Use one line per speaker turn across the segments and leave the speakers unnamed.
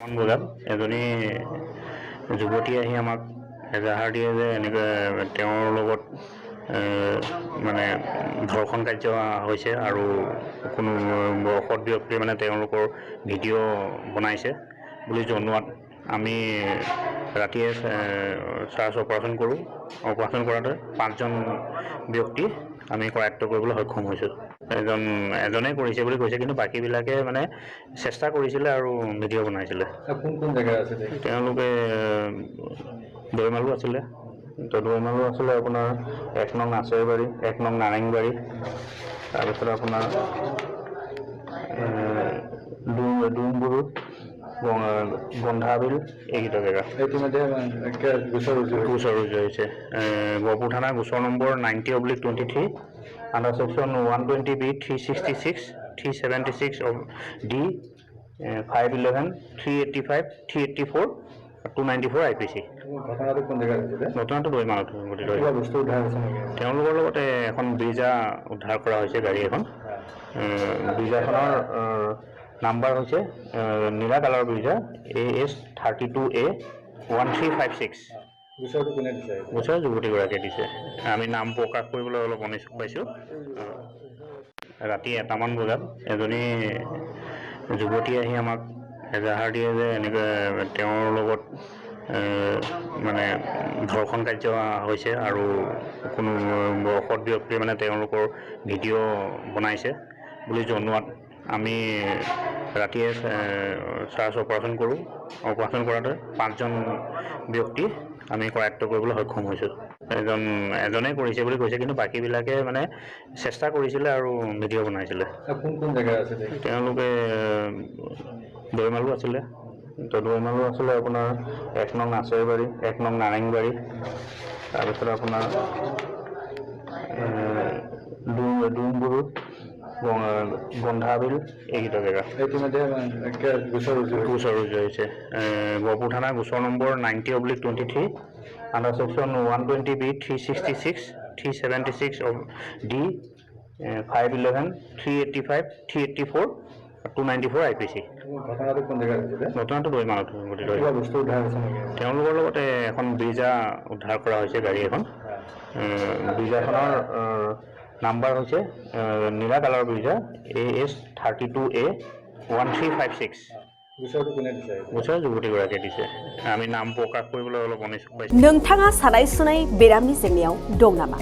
বজাত এজনী যুৱতী আহি আমাক এজাহাৰ দিয়ে যে এনেকৈ তেওঁৰ লগত মানে ধৰ্ষণ কাৰ্য হৈছে আৰু কোনো অসৎ ব্যক্তিয়ে মানে তেওঁলোকৰ ভিডিঅ' বনাইছে বুলি জনোৱাত আমি ৰাতিয়ে চাৰ্চ অপাৰেশ্যন কৰোঁ। অপাৰেশ্যন কৰাতে 5জন ব্যক্তি আমি কৰায়ত্ব কৰিবলৈ সক্ষম হৈছোঁ। এজনে কৰিছে বুলি কৈছে, কিন্তু বাকীবিলাকে মানে চেষ্টা কৰিছিলে আৰু ভিডিঅ' বনাইছিলে।
কোন জেগা আছিলে?
তেওঁলোকে দৈমালু আছিলে। দৈমালু আছিলে আপোনাৰ 1 নং নাচৰিবাৰী, 1 নং নাৰেংবাৰী, তাৰপিছত আপোনাৰ ডুমবুৰু, গন্ধাবিল, এইকেইটা জেগা।
ইতিমধ্যে গোচৰ
ৰুজু হৈছে। গহপুৰ থানা গোচৰ number 90/23 under section 120B 366 376 of D 511 385 384 294 IPC।
ঘটনাটো কোন জেগাত হৈছিলে?
ঘটনাটো দৈমালত
বস্তু উদ্ধাৰ হৈছে নেকি?
তেওঁলোকৰ লগতে এখন ব্ৰিজা উদ্ধাৰ কৰা হৈছে, গাড়ী এখন। ব্ৰিজাখনৰ নাম্বাৰ হৈছে নীলা কালাৰ ব্ৰিজা AS 32A 1356।
গোচৰটো কোনে দিছে?
গোচৰ যুৱতীগৰাকীয়ে দিছে। আমি নাম প্ৰকাশ কৰিবলৈ অলপ অনিচ্ছুক পাইছোঁ। ৰাতি 1টামান বজাত এজনী যুৱতী আহি আমাক এজাহাৰ দিয়ে যে এনেকৈ তেওঁৰ লগত মানে ধৰ্ষণ কাৰ্য হৈছে আৰু কোনো অসৎ ব্যক্তিয়ে মানে তেওঁলোকৰ ভিডিঅ' বনাইছে বুলি জনোৱাত আমি ৰাতিয়ে চাৰ্চ অপাৰেশ্যন কৰোঁ। অপাৰেশ্যন কৰাতে 5জন ব্যক্তি আমি কৰায়ত্ব কৰিবলৈ সক্ষম হৈছোঁ। এজনে কৰিছে বুলি কৈছে, কিন্তু বাকীবিলাকে মানে চেষ্টা কৰিছিলে আৰু ভিডিঅ' বনাইছিলে।
কোন জেগা আছিলে?
তেওঁলোকে দৈমালু আছিলে। দৈমালু আছিলে আপোনাৰ 1 নং নাচৰিবাৰী, 1 নং নাৰেংবাৰী, তাৰপিছত আপোনাৰ ডুমবুৰু, গন্ধাবিল, এইকেইটা জেগা।
ইতিমধ্যে গোচৰ
ৰুজু হৈছে। গহপুৰ থানা গোচৰ number 90/23 under section 120B 366 376 of D 511 385 384 294 IPC।
ঘটনাটো কোন জেগাত হৈছিলে?
ঘটনাটো দৈমালত
বস্তু উদ্ধাৰ হৈছে নেকি?
তেওঁলোকৰ লগতে এখন ব্ৰিজা উদ্ধাৰ কৰা হৈছে, গাড়ী এখন। ব্ৰিজাখনৰ নাম্বাৰ হৈছে নীলা কালাৰ ব্ৰিজা AS 32A 1356।
গোচৰটো কোনে দিছে?
গোচৰ যুৱতীগৰাকীয়ে দিছে। আমি নাম প্ৰকাশ কৰিবলৈ অলপ অনিচ্ছুক পাইছোঁ।
नोंथाङा सानाय सुनाय बेरामनि जेंनायाव दं नामा?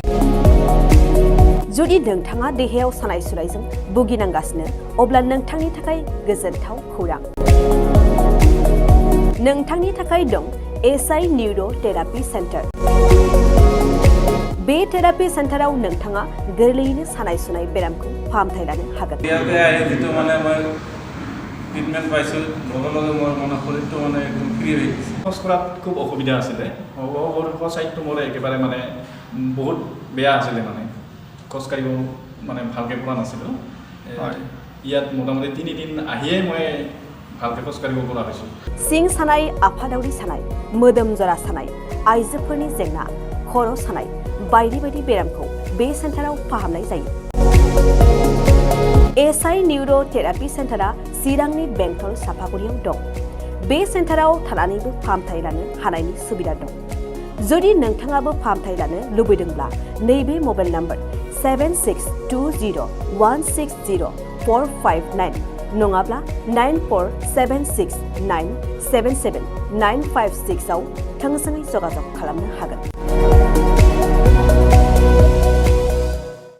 जुदि नोंथाङा देहायाव सानाय सुनायजों भुगिनांगासिनो, अब्ला नोंथांनि थाखाय गोजोनथाव खौरां। नोंथांनि थाखाय दं SI निउर' थेरापि सेन्टार। बे थेरापि सेन्टाराव नोंथाङा गोरलैयैनो सानाय सुनाय बेरामखौ फाहामथाय लानो हागोन।
ট্ৰিটমেণ্ট পাইছোঁ, লগে লগে মোৰ মানে শৰীৰটো মানে একদম ফ্ৰী হৈ গৈছে। খোজ কঢ়াত খুব অসুবিধা আছিলে। সোঁ চাইডটো মোৰ একেবাৰে মানে বহুত বেয়া আছিলে, মানে খোজকাঢ়িব মানে ভালকৈ পৰা নাছিলোঁ। ইয়াত মোটামুটি 3 দিন আহিয়ে মই ভালকৈ খোজকাঢ়িব পৰা হৈছোঁ।
सिं सानाय, आफादावरि सानाय, मोदोम जरा सानाय, आइजोफोरनि जेंना, खर' सानाय बायदि बायदि बेरामखौ बे सेन्टाराव फाहामनाय जायो। SI निउर' थेरापि सेन्टारा चिरांनि बेंटल सापागुरियाव दं। बे सेन्टाराव थानानैबो फाहामथाय लानो हानायनि सुबिदा दं। जुदि नोंथाङाबो फाहामथाय लानो लुबैदोंब्ला नैबे मबाइल नम्बर 7620160459 नङाब्ला 9476977956 आव थोंजोङै जगाजग खालामनो हागोन।